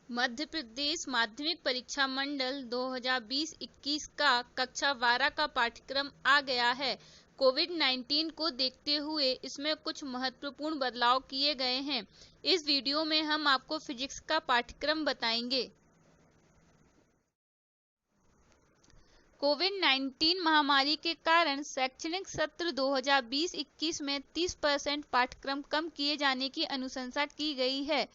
मध्य प्रदेश माध्यमिक परीक्षा मंडल 2020-21 का कक्षा 12 का पाठ्यक्रम आ गया है। कोविड-19 को देखते हुए इसमें कुछ महत्वपूर्ण बदलाव किए गए हैं। इस वीडियो में हम आपको फिजिक्स का पाठ्यक्रम बताएंगे। कोविड-19 महामारी के कारण शैक्षणिक सत्र 2020-21 में 30% पाठ्यक्रम कम किए जाने की अनुशंसा की गई है।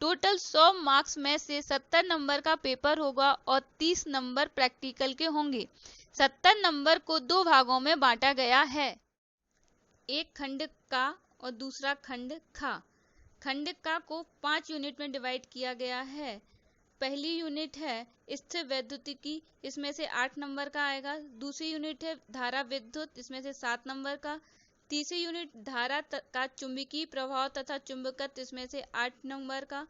टोटल 100 मार्क्स में से 70 नंबर का पेपर होगा और 30 नंबर प्रैक्टिकल के होंगे। 70 नंबर को दो भागों में बांटा गया है, एक खंड का और दूसरा खंड खा। खंड का को 5 यूनिट में डिवाइड किया गया है। पहली यूनिट है स्थिर वैद्युतिकी, इसमें से 8 नंबर का आएगा। दूसरी यूनिट है धारा विद्युत, इसमें से 7 नंबर का। तीसरी यूनिट धारा का चुंबकीय प्रभाव तथा चुंबकत्व, इसमें से 8 नंबर का।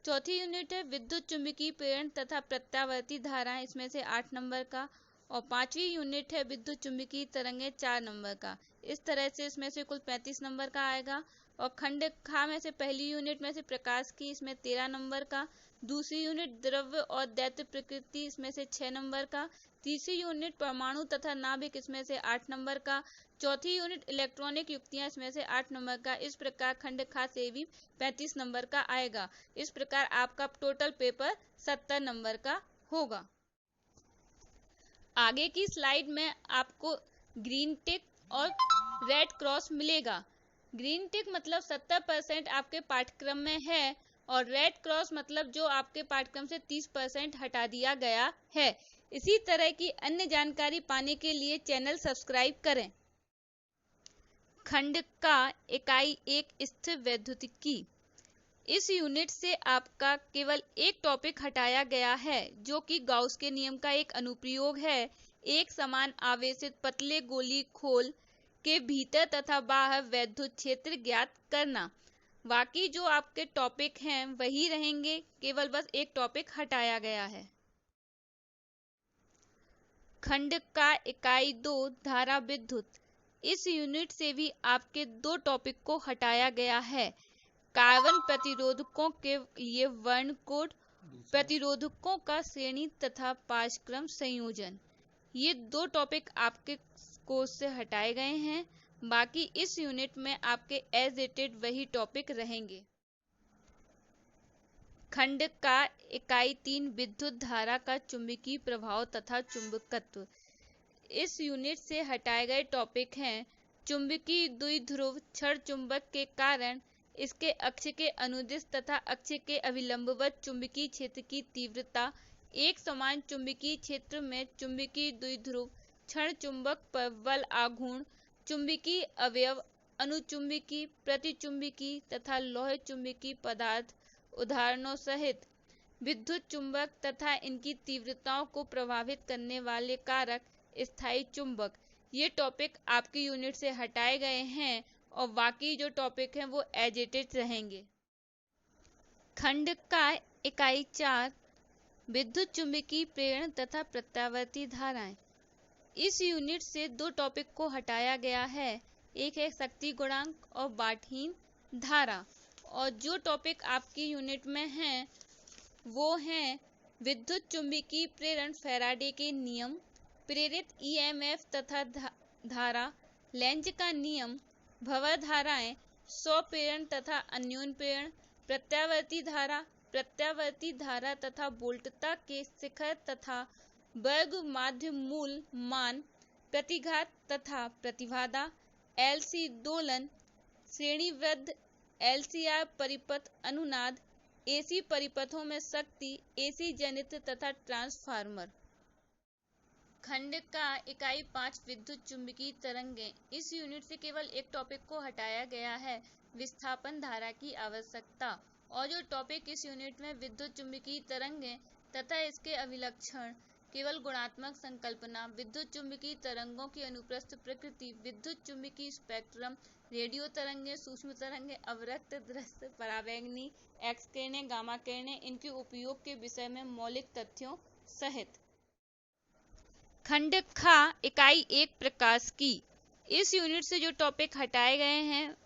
चौथी यूनिट है विद्युत चुंबकीय प्रेरण तथा प्रत्यावर्ती धाराएं, इसमें से 8 नंबर का। और पांचवी यूनिट है विद्युत चुंबकीय तरंगें, 4 नंबर का। इस तरह से इसमें से कुल 35 नंबर का आएगा। और खंड खा में से पहली यूनिट में से प्रकाश की, इसमें 13 नंबर का। दूसरी यूनिट द्रव्य और दैत्य प्रकृति, इसमें से 6 नंबर का। तीसरी यूनिट परमाणु तथा नाभिक, इसमें से 8 नंबर का। चौथी यूनिट इलेक्ट्रॉनिक युक्तियां, इसमें से 8 नंबर का। इस प्रकार खंड खा से भी 35 नंबर का आएगा। इस प्रकार आपका टोटल पेपर 70 नंबर का होगा। आगे की स्लाइड में आपको ग्रीन टिक और रेड क्रॉस मिलेगा। ग्रीन टिक मतलब 70% आपके पाठ्यक्रम में है और रेड क्रॉस मतलब जो आपके पाठ्यक्रम से 30% हटा दिया गया है। इसी तरह की अन्य जानकारी पाने के लिए चैनल सब्सक्राइब करें। खंड का इकाई 1 स्थिर वैद्युतिकी। इस यूनिट से आपका केवल एक टॉपिक हटाया गया है, जो कि गाउस के नियम का एक अनुप्रयोग है। एक समान आवेशित पतले गोली खोल के भीतर तथा बाहर वैद्युत क्षेत्र ज्ञात करना। बाकी जो आपके टॉपिक हैं वही रहेंगे, केवल बस एक टॉपिक हटाया गया है। खंड का इकाई 2 धारा विद्युत। इस यूनिट से भी आपके दो टॉपिक को हटाया गया है। कार्बन प्रतिरोधकों के लिए वर्ण कोड, प्रतिरोधकों का श्रेणी तथा पाठ्यक्रम संयोजन, ये दो टॉपिक आपके कोर्स से हटाए गए हैं। बाकी इस यूनिट में आपके एज इट इज वही टॉपिक रहेंगे। खंड का इकाई 3 विद्युत धारा का चुंबकीय प्रभाव तथा चुंबकत्व। इस यूनिट से हटाए गए टॉपिक हैं चुंबकीय द्विध्रुव क्षण चुंबक के कारण इसके अक्ष के अनुदिश तथा अक्ष के अभिलंबवत चुंबकीय क्षेत्र की तीव्रता, एक समान चुंबकीय क्षेत्र में चुंबकीय द्विध्रुव क्षण चुंबक पर बल आघूर्ण, चुंबकीय अवयव, अनुचुंबकीय, प्रतिचुंबकीय तथा लौह चुंबकीय पदार्थ उदाहरणों सहित विद्युत चुंबक तथा इनकी तीव्रताओं को प्रभावित करने वाले कारक, स्थायी चुंबक, ये टॉपिक आपकी यूनिट से हटाए गए हैं और बाकी जो टॉपिक हैं वो एज इट इज रहेंगे। खंड का इकाई 4 विद्युत चुंबकीय प्रेरण तथा प्रत्यावर्ती धाराएं। इस यूनिट से दो टॉपिक को हटाया गया है, एक है शक्ति गुणांक और बाटहीन धारा। और जो टॉपिक आपकी यूनिट में हैं वो हैं विद्युत चुंबकीय प्रेरण, फैराडे के नियम, प्रेरित ईएमएफ तथा धारा, लेंज का नियम, भंवर धाराएं, स्व प्रेरण तथा अन्योन्य प्रेरण, प्रत्यावर्ती धारा तथा वोल्टता के शिखर तथा वर्ग माध्य मूल मान, प्रतिघात तथा प्रतिबाधा, एलसी दोलन, श्रेणीबद्ध एलसीआर परिपथ अनुनाद, एसी परिपथों में शक्ति, एसी जनित्र तथा ट्रांसफार्मर। खंड का इकाई 5 विद्युत चुंबकीय तरंगें। इस यूनिट से केवल एक टॉपिक को हटाया गया है, विस्थापन धारा की आवश्यकता। और जो टॉपिक इस यूनिट में विद्युत चुंबकीय तरंगें तथा इसके अभिलक्षण, केवल गुणात्मक संकल्पना, विद्युत चुंबकीय तरंगों की अनुप्रस्थ प्रकृति, विद्युत चुंबकीय स्पेक्ट्रम, रेडियो तरंगें, सूक्ष्म तरंगें, अवरक्त दृश्य, परावैंगनी, एक्स किरणें, गामा किरणें, इनके उपयोग के विषय में मौलिक तथ्यों सहित। खंड खा इकाई 1 प्रकाश की। इस यूनिट से जो टॉपिक हटाए गए हैं,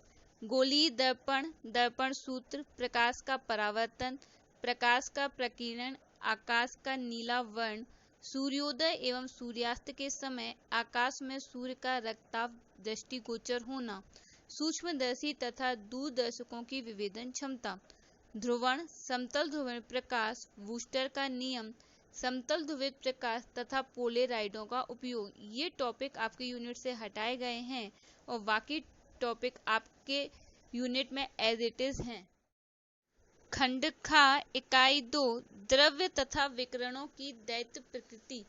गोलीय दर्पण, दर्पण सूत्र, प्रकाश का परावर्तन, प्रकाश का प्रकीर्णन, आकाश का नीला वर्ण, सूर्योदय एवं सूर्यास्त के समय आकाश में सूर्य का रक्ताभ दृष्टिगोचर होना, सूक्ष्मदर्शी तथा दूरदर्शकों की विवेदन क्षमता, ध्रुवण, समतल ध्रुवण प्रकाश, वूस्टर का नियम, समतल ध्रुवित प्रकाश तथा पोलेराइडों का उपयोग। ये टॉपिक आपके यूनिट से हटाए गए हैं और बाकी टॉपिक आपके यूनिट में एज इट इज हैं। खंड खा इकाई 2 द्रव्य तथा विकिरणों की दैत्य प्रकृति।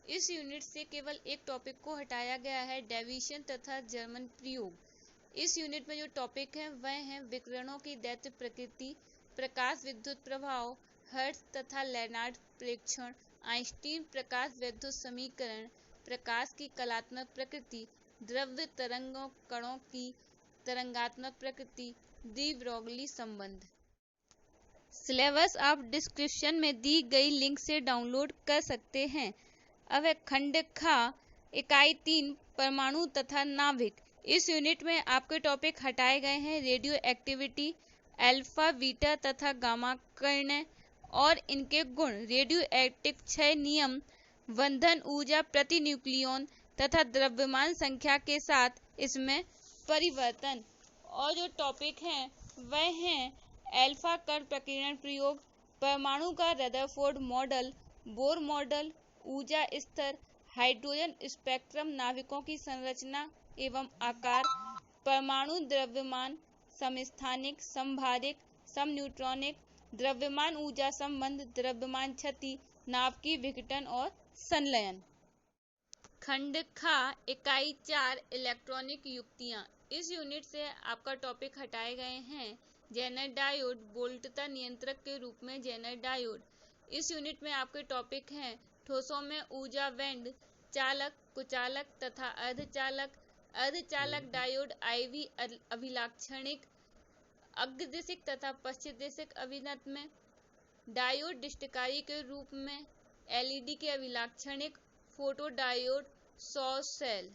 इस यूनिट से केवल एक टॉपिक को हटाया गया है, डेविएशन तथा जर्मन प्रयोग। इस यूनिट में जो टॉपिक हैं वह हैं विकिरणों की दैत्य प्रकृति, प्रकाश विद्युत प्रभाव, हर्ट्ज तथा लेनार्ड प्रेक्षण, आइंस्टीन प्रकाश विद्युत समीकरण, प्रकाश की कलात्मक प्रकृति, द्रव्य तरंगों कणों की तरंगात्मक प्रकृति, डी ब्रोगली संबंध। सिलेबस आप डिस्क्रिप्शन में दी गई लिंक से डाउनलोड कर सकते हैं। अब है खंड खा इकाई 3 परमाणु तथा नाभिक। इस यूनिट में आपके टॉपिक हटाए गए हैं रेडियो एक्टिविटी, अल्फा बीटा तथा गामा किरणें और इनके गुण, रेडियो एक्टिव क्षय नियम, बंधन ऊर्जा प्रति न्यूक्लियन तथा द्रव्यमान संख्या के साथ इसमें परिवर्तन। और जो टॉपिक हैं वह हैं अल्फा कण प्रकीर्णन प्रयोग, परमाणु का रदरफोर्ड मॉडल, बोर मॉडल, ऊर्जा स्तर, हाइड्रोजन स्पेक्ट्रम, नाभिकों की संरचना एवं आकार, परमाणु द्रव्यमान, समस्थानिक, समभारिक, समन्यूट्रॉनिक, द्रव्यमान ऊर्जा संबंध, द्रव्यमान क्षति, नाभ की विघटन और संलयन। खंड खा इकाई 4 इलेक्ट्रॉनिक युक्तियां। इस यूनिट से आपका टॉपिक हटाए गए हैं जेनर डायोड, वोल्टता नियंत्रक के रूप में जेनर डायोड। इस यूनिट में आपके टॉपिक हैं ठोसों में ऊर्जा बैंड, चालक, कुचालक तथा अर्धचालक, अर्धचालक डायोड, IV अभिलाक्षणिक, अग्रदिशिक तथा पश्चिमदिशिक अभिनत में, डायोड डिस्टकारी के रूप में, LED के अभिलाक्षणिक, फोटो डायोड, सौर सेल।